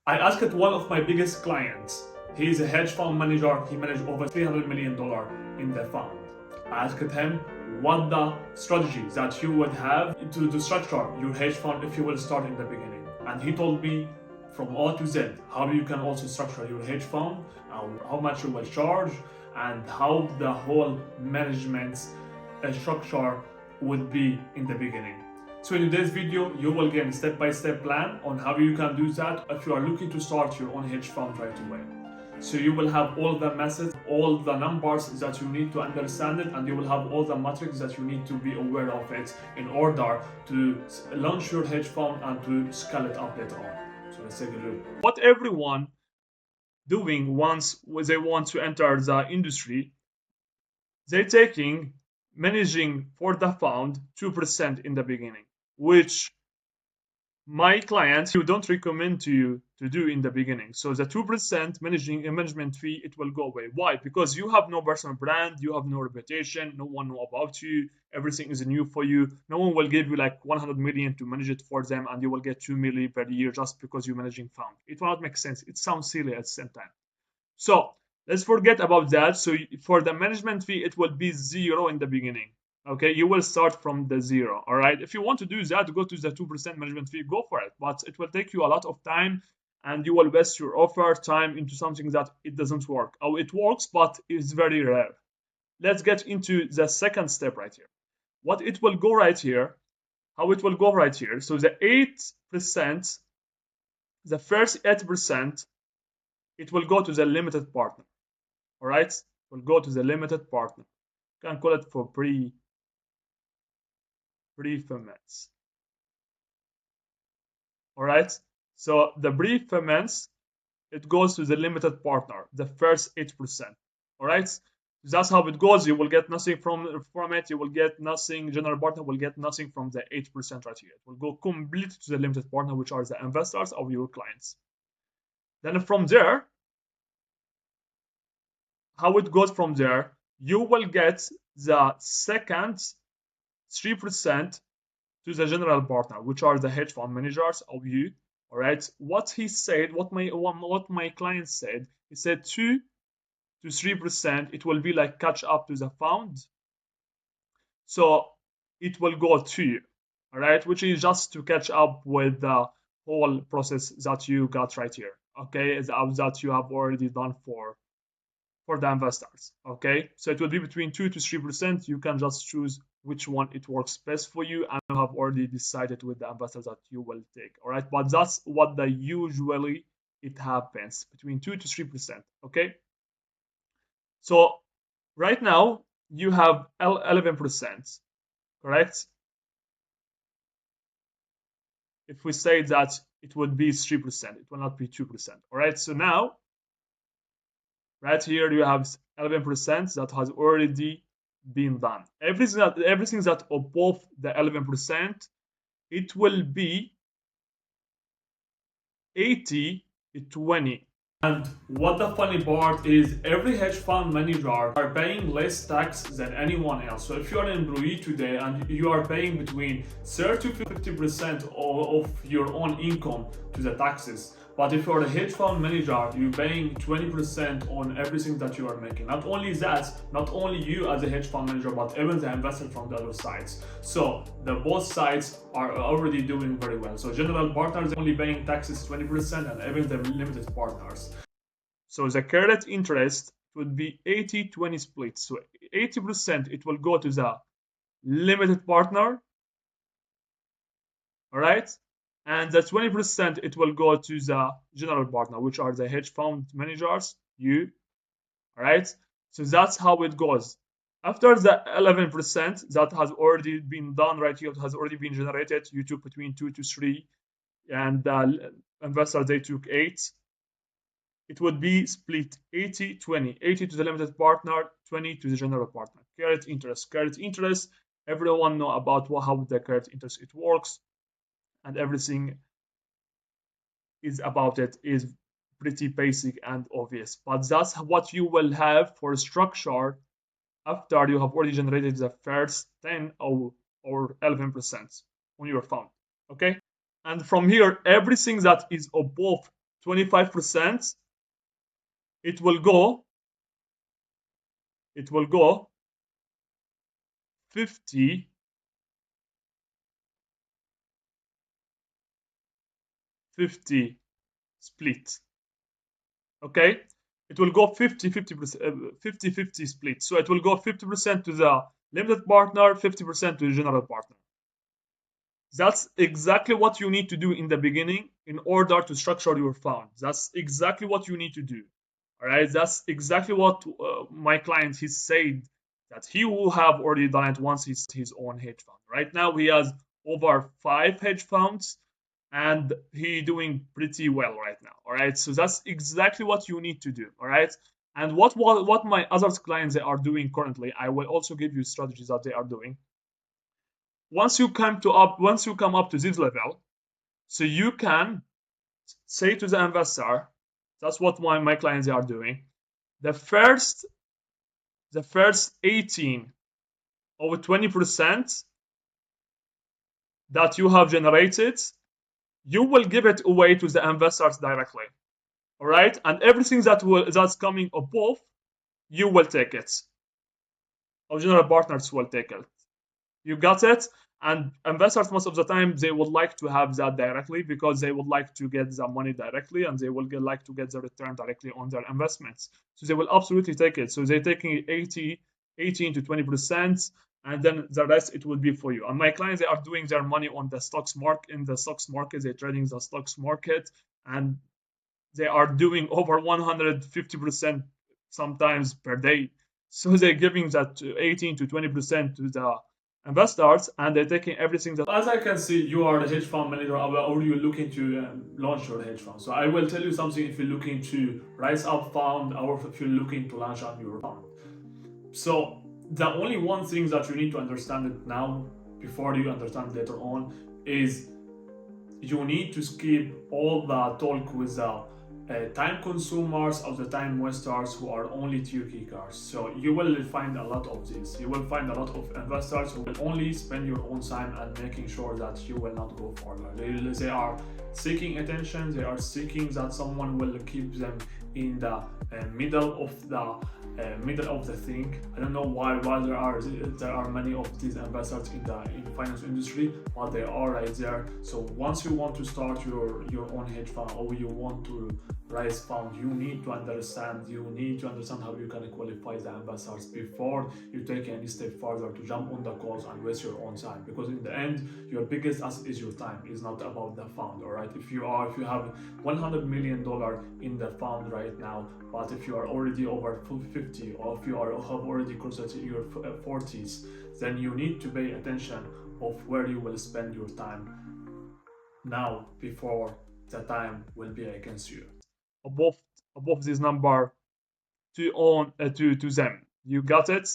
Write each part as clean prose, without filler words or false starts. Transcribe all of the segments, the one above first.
I asked one of my biggest clients. He's a hedge fund manager. He managed over $300 million in the fund. I asked him what the strategy that you would have to structure your hedge fund if you will start in the beginning. And he told me from A to Z how you can also structure your hedge fund, how much you will charge, and how the whole management structure would be in the beginning. So in today's video, you will get a step-by-step plan on how you can do that if you are looking to start your own hedge fund right away. So you will have all the methods, all the numbers that you need to understand it, and you will have all the metrics that you need to be aware of it in order to launch your hedge fund and to scale it up later on. So let's take a look. What everyone doing once they want to enter the industry, they're taking managing for the fund 2% in the beginning, which my clients you don't recommend to you to do in the beginning. So the 2% management fee, it will go away. Why? Because you have no personal brand, you have no reputation, no one know about you, everything is new for you. No one will give you like 100 million to manage it for them, and you will get 2 million per year just because you're managing fund. It will not make sense. It sounds silly at the same time. So let's forget about that. So for the management fee, it will be 0 in the beginning. Okay, you will start from the 0. All right. If you want to do that, go to the 2% management fee, go for it. But it will take you a lot of time, and you will waste your offer time into something that it doesn't work. Oh, it works, but it's very rare. Let's get into the second step right here. What it will go right here, how it will go right here. So the 8%, the first 8%, it will go to the limited partner. All right, it will go to the limited partner. You can call it for preferments. All right, so the preferments, it goes to the limited partner, the first 8%. All right, that's how it goes. You will get nothing from it. You will get nothing. General partner will get nothing from the 8% right here. It will go completely to the limited partner, which are the investors of your clients. Then from there, how it goes from there, you will get the second 3% to the general partner, which are the hedge fund managers of you. All right, what he said, what my client said, he said 2 to 3%. It will be like catch up to the fund, so it will go to you. All right, which is just to catch up with the whole process that you got right here. Okay, that you have already done for the investors. Okay, so it will be between 2 to 3%. You can just choose which one it works best for you, and you have already decided with the investors that you will take. All right, but that's what usually it happens, between 2 to 3%. Okay, so right now you have 11%, correct? If we say that it would be 3%, it will not be 2%. All right, so now right here you have 11% that has already been done. Everything that above the 11%, it will be 80-20. And what the funny part is, every hedge fund manager are paying less tax than anyone else. So if you are an employee today and you are paying between 30 to 50% of your own income to the taxes, but if you're a hedge fund manager, you're paying 20% on everything that you are making. Not only that, not only you as a hedge fund manager, but even the investors from the other sides. So the both sides are already doing very well. So general partners only paying taxes 20%, and even the limited partners. So the carried interest would be 80-20 split. So 80% it will go to the limited partner. All right. And the 20% it will go to the general partner, which are the hedge fund managers, you. All right, so that's how it goes. After the 11% that has already been done right here, it has already been generated. You took between 2 to 3, and the investors they took 8. It would be split 80-20. 80 to the limited partner, 20 to the general partner. Carried interest. Carried interest. Everyone know about how the carried interest it works. And everything is about it is pretty basic and obvious, but that's what you will have for structure after you have already generated the first 10 or 11% on your fund. Okay, and from here everything that is above 25%, it will go 50 split. Okay, it will go 50 split. So it will go 50% to the limited partner, 50% to the general partner. That's exactly what you need to do in the beginning in order to structure your fund. That's exactly what you need to do. All right, that's exactly what my client he said that he will have already done it once he's his own hedge fund. Right now he has over 5 hedge funds and he doing pretty well right now. All right, so that's exactly what you need to do. All right, and what my other clients they are doing currently, I will also give you strategies that they are doing. Once you come up to this level, so you can say to the investor, that's what my clients they are doing. The first 18 or 20% that you have generated, you will give it away to the investors directly. All right, and everything that's coming above, you will take it. Our general partners will take it. You got it? And investors, most of the time, they would like to have that directly because they would like to get the money directly and they will like to get the return directly on their investments. So they will absolutely take it. So they're taking 18 to 20%, and then the rest it will be for you. And my clients, they are doing their money on the stocks market. In the stocks market, they're trading the stocks market, and they are doing over 150% sometimes per day. So they're giving that 18 to 20% to the investors, and they're taking everything that. As I can see, you are the hedge fund manager, or you're looking to launch your hedge fund. So I will tell you something if you're looking to rise up fund, or if you're looking to launch on your fund. So the only one thing that you need to understand it now before you understand later on is you need to skip all the talk with the time consumers or the time wasters who are only tier kickers. So you will find a lot of this. You will find a lot of investors who will only spend your own time and making sure that you will not go further. They are seeking attention. They are seeking that someone will keep them in the middle of the thing. I don't know why there are many of these investors in the finance industry, but they are right there. So once you want to start your own hedge fund or you want to raise fund, you need to understand how you can qualify the investors before you take any step further to jump on the calls and waste your own time, because in the end your biggest asset is your time. It's not about the fund. All right, if you have $100 million in the fund right now, but if you are already over 50 or if you have already crossed your 40s, then you need to pay attention of where you will spend your time now before the time will be against you. Above this number to them. You got it?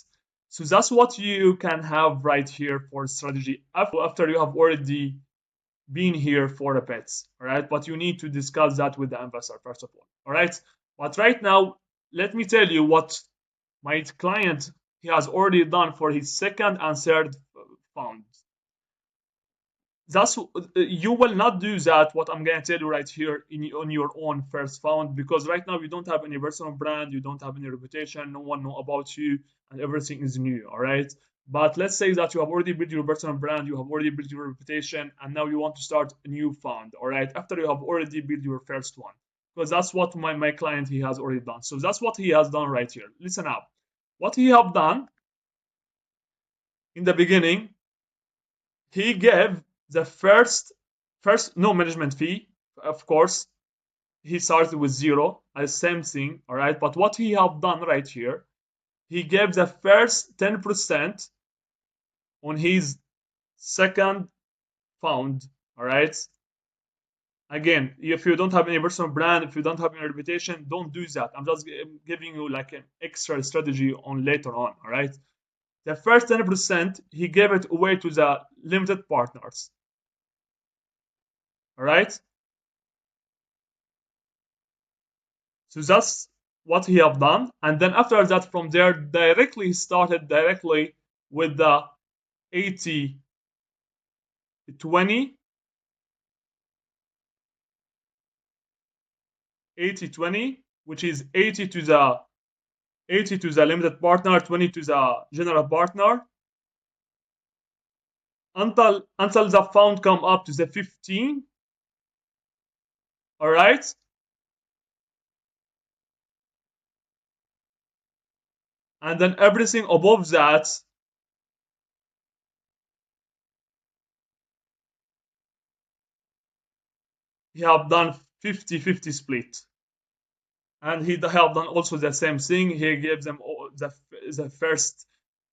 So that's what you can have right here for strategy after you have already been here for a bit. All right, but you need to discuss that with the investor first of all right, but right now let me tell you what my client he has already done for his second and third fund. That's you will not do that what I'm going to tell you right here on your own first fund, because right now you don't have any personal brand, you don't have any reputation, no one know about you, and everything is new. All right, but let's say that you have already built your personal brand, you have already built your reputation, and now you want to start a new fund. All right, after you have already built your first one, because that's what my client he has already done. So that's what he has done right here. Listen up, what he have done in the beginning, he gave the first no management fee, of course. He started with zero, as same thing. All right, but what he have done right here, he gave the first 10% on his second fund. All right, again, if you don't have any personal brand, if you don't have any reputation, don't do that. I'm just giving you like an extra strategy on later on. All right, the first 10% he gave it away to the limited partners. All right, so that's what he have done, and then after that, from there directly he started directly with the 80 20 80-20, which is 80 to the limited partner, 20 to the general partner, until the fund come up to the 15. All right. And then everything above that, he have done 50-50 split. And he have done also the same thing. He gives them the first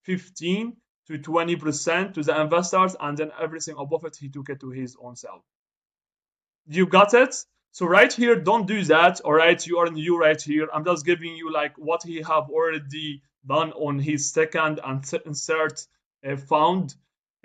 15 to 20% to the investors, and then everything above it he took it to his own self. You got it? So right here, don't do that. All right, you are new right here. I'm just giving you like what he have already done on his second and third fund.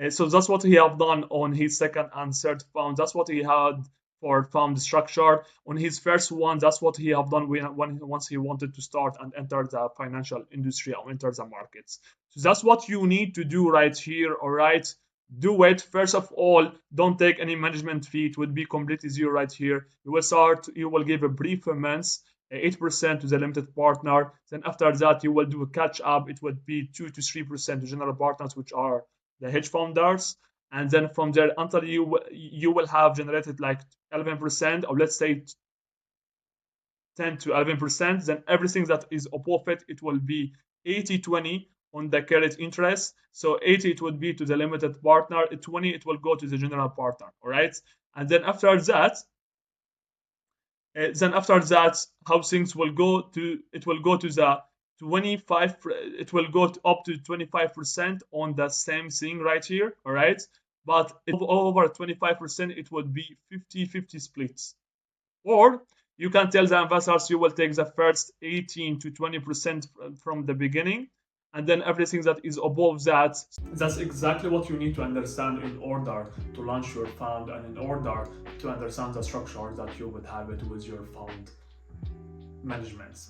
So that's what he have done on his second and third fund. That's what he had for fund structure. On his first one, that's what he have done once he wanted to start and enter the financial industry or enter the markets. So that's what you need to do right here. All right. Do it. First of all, don't take any management fee. It would be completely zero right here. You will give a brief amounts, 8% to the limited partner. Then after that, you will do a catch up. It would be 2 to 3% to general partners, which are the hedge founders. And then from there, until you will have generated like 11%, or let's say 10 to 11%, then everything that is above it, it will be 80-20 on the carried interest. So 80 it would be to the limited partner, 20 it will go to the general partner. All right. And then after that, how things will go to, it will go to the 25, it will go up to 25% on the same thing right here. All right. But over 25%, it would be 50-50 splits. Or you can tell the investors you will take the first 18 to 20% from the beginning, and then everything that is above that. That's exactly what you need to understand in order to launch your fund and in order to understand the structure that you would have it with your fund management.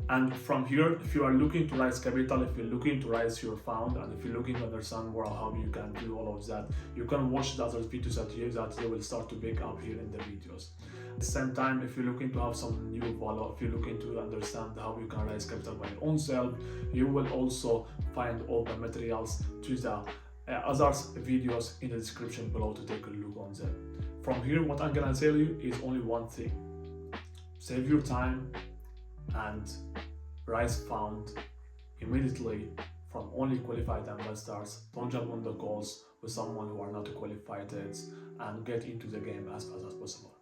And from here, if you are looking to raise capital, if you're looking to raise your fund, and if you're looking to understand more how you can do all of that, you can watch the other videos that you will start to pick up here in the videos. At the same time, if you're looking to have some new value, if you're looking to understand how you can raise capital by your own self, you will also find all the materials to the other videos in the description below to take a look on them. From here, what I'm gonna tell you is only one thing: save your time and raise fund immediately from only qualified investors. Don't jump on the calls with someone who are not qualified, and get into the game as fast as possible.